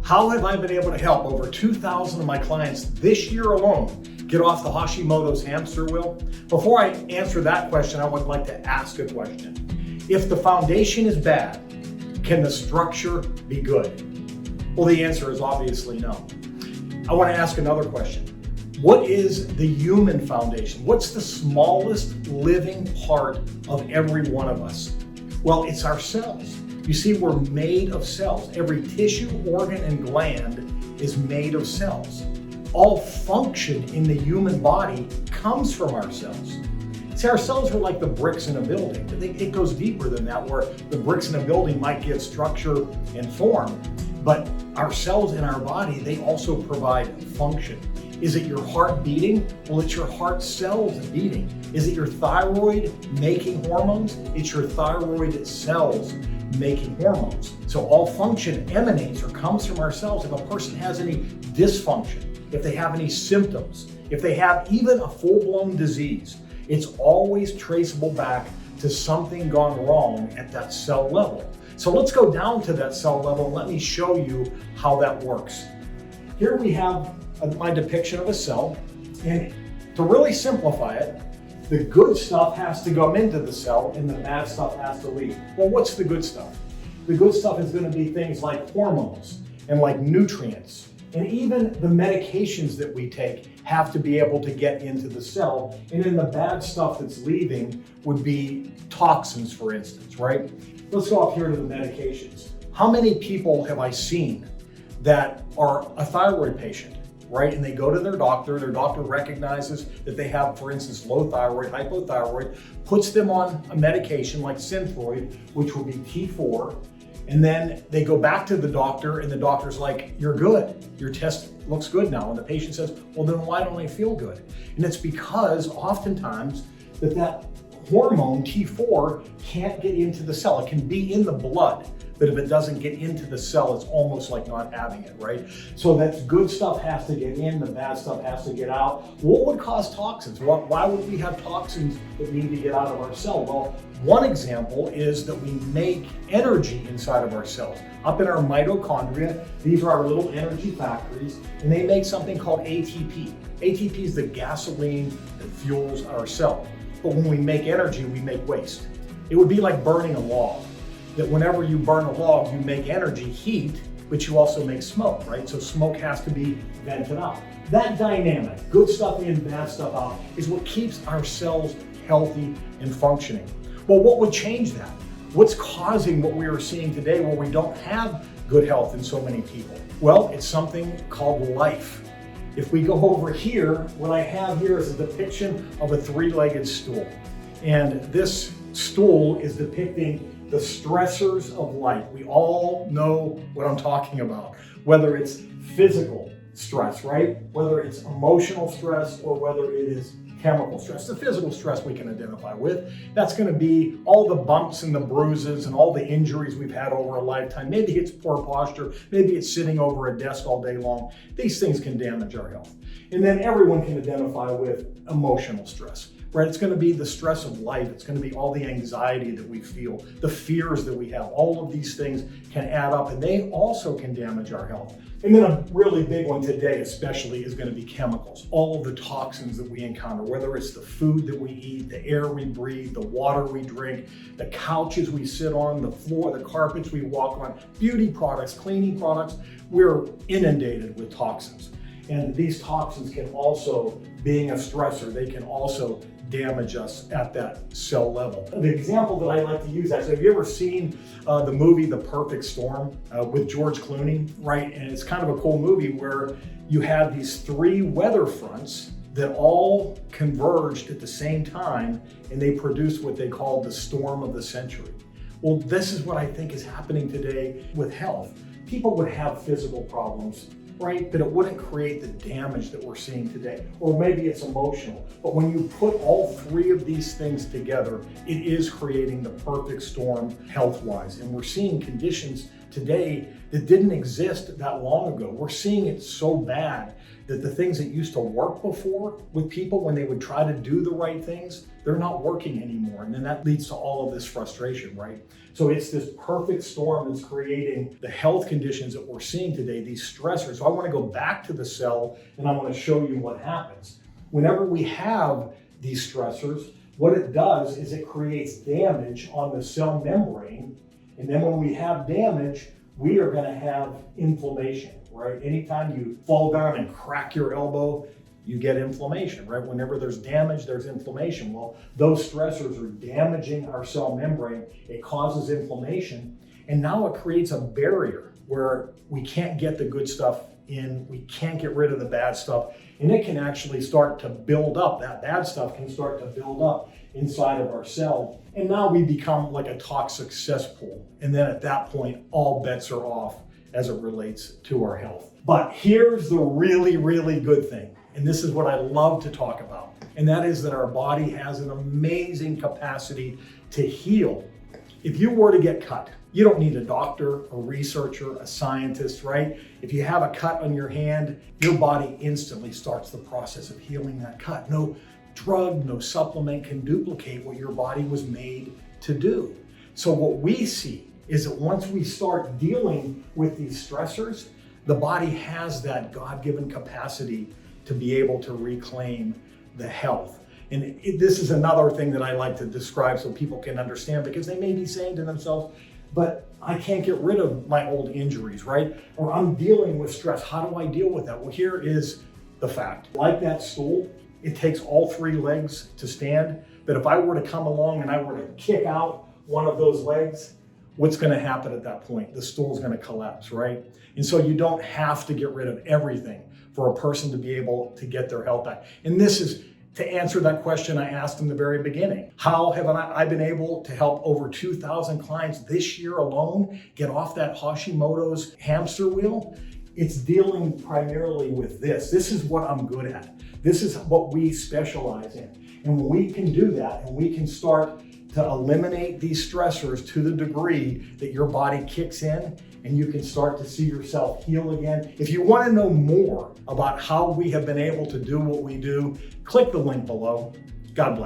How have I been able to help over 2,000 of my clients this year alone get off the Hashimoto's hamster wheel? Before I answer that question, I would like to ask a question. If the foundation is bad, can the structure be good? Well, the answer is obviously no. I want to ask another question. What is the human foundation? What's the smallest living part of every one of us? Well, it's our cells. You see, we're made of cells. Every tissue, organ, and gland is made of cells. All function in the human body comes from our cells. See, our cells are like the bricks in a building. It goes deeper than that, where the bricks in a building might give structure and form, but our cells in our body, they also provide function. Is it your heart beating? Well, it's your heart cells beating. Is it your thyroid making hormones? It's your thyroid cells making hormones. So all function emanates or comes from our cells. If a person has any dysfunction, if they have any symptoms, if they have even a full-blown disease, it's always traceable back to something gone wrong at that cell level. So let's go down to that cell level and let me show you how that works. Here we have my depiction of a cell, and to really simplify it, the good stuff has to come into the cell and the bad stuff has to leave. Well, what's the good stuff? The good stuff is going to be things like hormones and like nutrients, and even the medications that we take have to be able to get into the cell. And then the bad stuff that's leaving would be toxins, for instance, right? Let's go up here to the medications. How many people have I seen that are a thyroid patient, right? And they go to their doctor recognizes that they have, for instance, low thyroid, hypothyroid, puts them on a medication like Synthroid, which will be T4, and then they go back to the doctor and the doctor's like, you're good, your test looks good now. And the patient says, well, then why don't I feel good? And it's because oftentimes that hormone T4 can't get into the cell. It can be in the blood, but if it doesn't get into the cell, it's almost like not having it, right? So that good stuff has to get in, the bad stuff has to get out. What would cause toxins? Why would we have toxins that need to get out of our cell? Well, one example is that we make energy inside of our cells. Up in our mitochondria, these are our little energy factories, and they make something called ATP. ATP is the gasoline that fuels our cell. But when we make energy, we make waste. It would be like burning a log. That whenever you burn a log, you make energy, heat, but you also make smoke, right? So smoke has to be vented out. That dynamic, good stuff in, bad stuff out, is what keeps our cells healthy and functioning. Well, what would change that? What's causing what we are seeing today where we don't have good health in so many people? Well, it's something called life. If we go over here, what I have here is a depiction of a three-legged stool. And this stool is depicting the stressors of life. We all know what I'm talking about, whether it's physical stress, right? Whether it's emotional stress or whether it is chemical stress. The physical stress we can identify with. That's going to be all the bumps and the bruises and all the injuries we've had over a lifetime. Maybe it's poor posture. Maybe it's sitting over a desk all day long. These things can damage our health. And then everyone can identify with emotional stress. Right? It's going to be the stress of life. It's going to be all the anxiety that we feel, the fears that we have. All of these things can add up and they also can damage our health. And then a really big one today especially is going to be chemicals. All of the toxins that we encounter, whether it's the food that we eat, the air we breathe, the water we drink, the couches we sit on, the floor, the carpets we walk on, beauty products, cleaning products, we're inundated with toxins. And these toxins can also, being a stressor, they can also damage us at that cell level. The example that I like to use, actually, have you ever seen the movie The Perfect Storm with George Clooney, right? And it's kind of a cool movie where you have these three weather fronts that all converged at the same time and they produced what they call the storm of the century. Well, this is what I think is happening today with health. People would have physical problems, right? But it wouldn't create the damage that we're seeing today. Or maybe it's emotional. But when you put all three of these things together, it is creating the perfect storm health-wise. And we're seeing conditions today that didn't exist that long ago. We're seeing it so bad that the things that used to work before with people when they would try to do the right things, they're not working anymore. And then that leads to all of this frustration, right? So it's this perfect storm that's creating the health conditions that we're seeing today, these stressors. So I want to go back to the cell and I want to show you what happens. Whenever we have these stressors, what it does is it creates damage on the cell membrane. And then when we have damage, we are going to have inflammation, right? Anytime you fall down and crack your elbow, you get inflammation, right? Whenever there's damage, there's inflammation. Well, those stressors are damaging our cell membrane. It causes inflammation. And now it creates a barrier where we can't get the good stuff in, we can't get rid of the bad stuff. And it can actually start to build up. That bad stuff can start to build up inside of our cell. And now we become like a toxic cesspool. And then at that point, all bets are off as it relates to our health. But here's the really, really good thing. And this is what I love to talk about. And that is that our body has an amazing capacity to heal. If you were to get cut, you don't need a doctor, a researcher, a scientist, right? If you have a cut on your hand, your body instantly starts the process of healing that cut. No drug, no supplement can duplicate what your body was made to do. So what we see is that once we start dealing with these stressors, the body has that God-given capacity to be able to reclaim the health. And this is another thing that I like to describe so people can understand, because they may be saying to themselves, but I can't get rid of my old injuries, right? Or I'm dealing with stress. How do I deal with that? Well, here is the fact. Like that stool, it takes all three legs to stand. But if I were to come along and I were to kick out one of those legs, what's going to happen at that point? The stool's going to collapse, right? And so you don't have to get rid of everything for a person to be able to get their health back. And this is to answer that question I asked in the very beginning. How have I been able to help over 2,000 clients this year alone get off that Hashimoto's hamster wheel? It's dealing primarily with this. This is what I'm good at. This is what we specialize in. And when we can do that and we can start to eliminate these stressors to the degree that your body kicks in and you can start to see yourself heal again. If you want to know more about how we have been able to do what we do, click the link below. God bless.